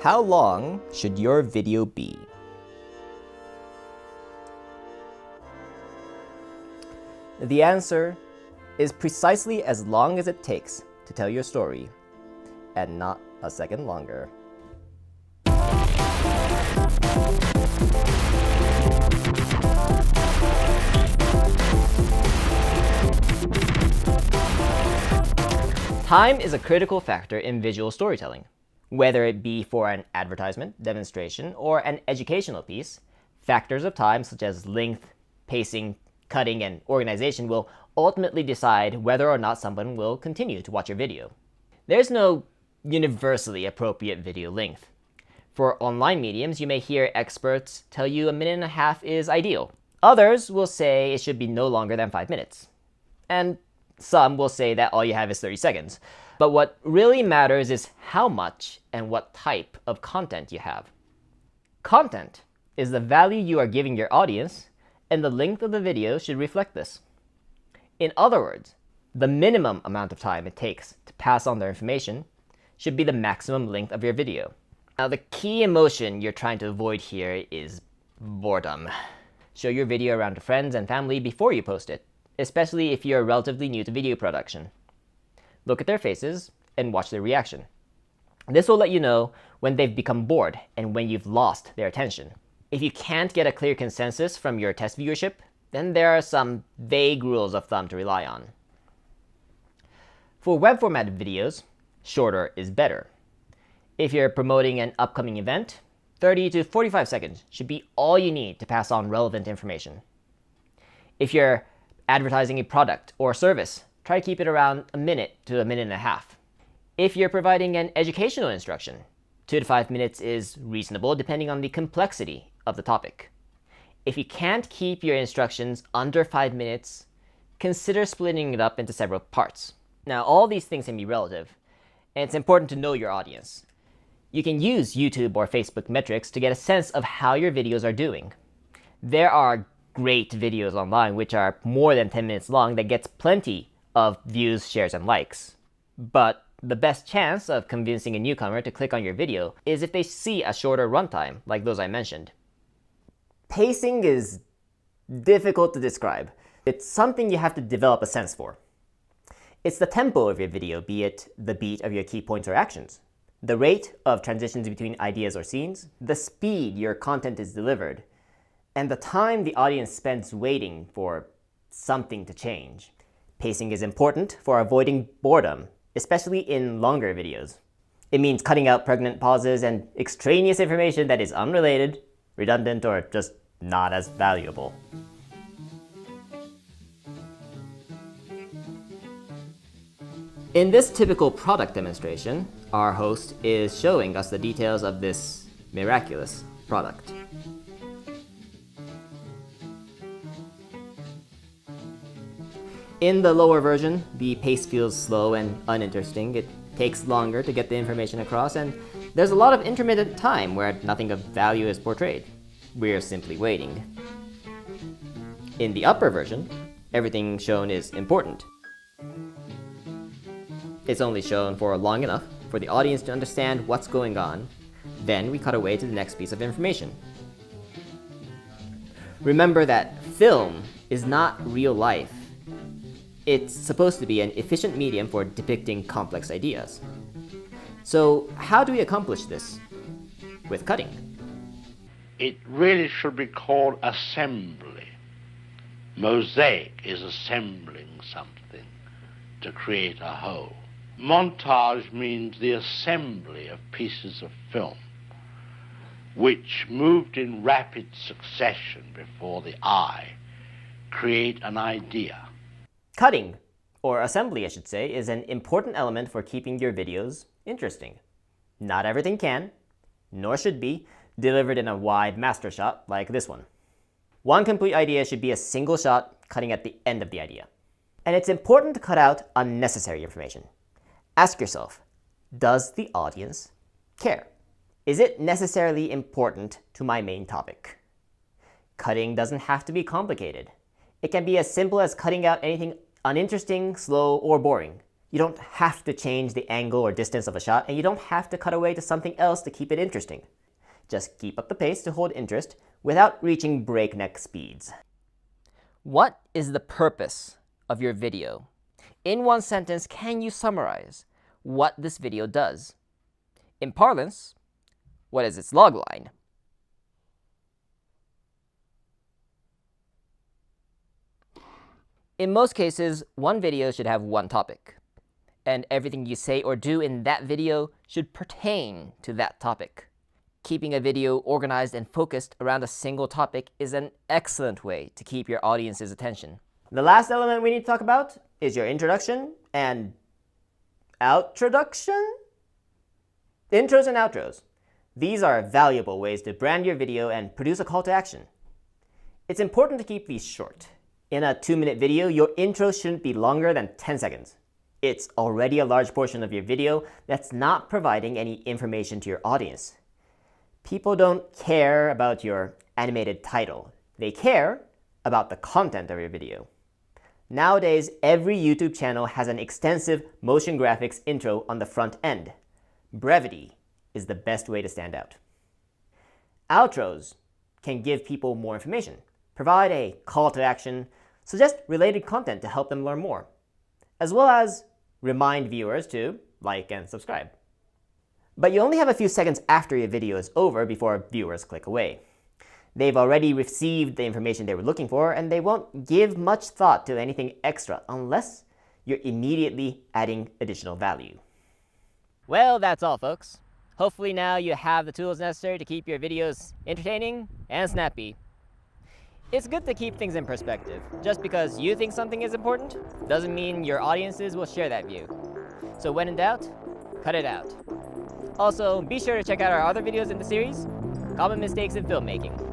How long should your video be? The answer is precisely as long as it takes to tell your story, and not a second longer. Time is a critical factor in visual storytelling. Whether it be for an advertisement, demonstration, or an educational piece, factors of time such as length, pacing, cutting, and organization will ultimately decide whether or not someone will continue to watch your video. There's no universally appropriate video length. For online mediums, you may hear experts tell you 1.5 minutes is ideal. Others will say it should be no longer than 5 minutes. And some will say that all you have is 30 seconds. But what really matters is how much and what type of content you have. Content is the value you are giving your audience, and the length of the video should reflect this. In other words, the minimum amount of time it takes to pass on their information should be the maximum length of your video. Now, the key emotion you're trying to avoid here is boredom. Show your video around to friends and family before you post it, especially if you're relatively new to video production. Look at their faces and watch their reaction. This will let you know when they've become bored and when you've lost their attention. If you can't get a clear consensus from your test viewership, then there are some vague rules of thumb to rely on. For web formatted videos, shorter is better. If you're promoting an upcoming event, 30 to 45 seconds should be all you need to pass on relevant information. If you're advertising a product or service, try to keep it around 1 minute to 1.5 minutes. If you're providing an educational instruction, 2 to 5 minutes is reasonable depending on the complexity of the topic. If you can't keep your instructions under 5 minutes, consider splitting it up into several parts. Now, all these things can be relative, and it's important to know your audience. You can use YouTube or Facebook metrics to get a sense of how your videos are doing. There are great videos online which are more than 10 minutes long that gets plenty of views, shares, and likes. But the best chance of convincing a newcomer to click on your video is if they see a shorter runtime, like those I mentioned. Pacing is difficult to describe. It's something you have to develop a sense for. It's the tempo of your video, be it the beat of your key points or actions, the rate of transitions between ideas or scenes, the speed your content is delivered, and the time the audience spends waiting for something to change. Pacing is important for avoiding boredom, especially in longer videos. It means cutting out pregnant pauses and extraneous information that is unrelated, redundant, or just not as valuable. In this typical product demonstration, our host is showing us the details of this miraculous product. In the lower version, the pace feels slow and uninteresting. It takes longer to get the information across, and there's a lot of intermittent time where nothing of value is portrayed. We're simply waiting. In the upper version, everything shown is important. It's only shown for long enough for the audience to understand what's going on. Then we cut away to the next piece of information. Remember that film is not real life. It's supposed to be an efficient medium for depicting complex ideas. So how do we accomplish this? With cutting. It really should be called assembly. Mosaic is assembling something to create a whole. Montage means the assembly of pieces of film, which, moved in rapid succession before the eye, create an idea. Cutting, or assembly I should say, is an important element for keeping your videos interesting. Not everything can, nor should be, delivered in a wide master shot like this one. One complete idea should be a single shot cutting at the end of the idea. And it's important to cut out unnecessary information. Ask yourself, does the audience care? Is it necessarily important to my main topic? Cutting doesn't have to be complicated. It can be as simple as cutting out anything uninteresting, slow, or boring. You don't have to change the angle or distance of a shot, and you don't have to cut away to something else to keep it interesting. Just keep up the pace to hold interest without reaching breakneck speeds. What is the purpose of your video? In one sentence, can you summarize what this video does? In parlance, what is its logline? In most cases, one video should have one topic, and everything you say or do in that video should pertain to that topic. Keeping a video organized and focused around a single topic is an excellent way to keep your audience's attention. The last element we need to talk about is your introduction and outroduction? Intros and outros. These are valuable ways to brand your video and produce a call to action. It's important to keep these short. In a 2-minute video, your intro shouldn't be longer than 10 seconds. It's already a large portion of your video that's not providing any information to your audience. People don't care about your animated title. They care about the content of your video. Nowadays, every YouTube channel has an extensive motion graphics intro on the front end. Brevity is the best way to stand out. Outros can give people more information, provide a call to action, suggest related content to help them learn more, as well as remind viewers to like and subscribe. But you only have a few seconds after your video is over before viewers click away. They've already received the information they were looking for, and they won't give much thought to anything extra unless you're immediately adding additional value. Well, that's all, folks. Hopefully now you have the tools necessary to keep your videos entertaining and snappy. It's good to keep things in perspective. Just because you think something is important doesn't mean your audiences will share that view. So when in doubt, cut it out. Also, be sure to check out our other videos in the series, Common Mistakes in Filmmaking.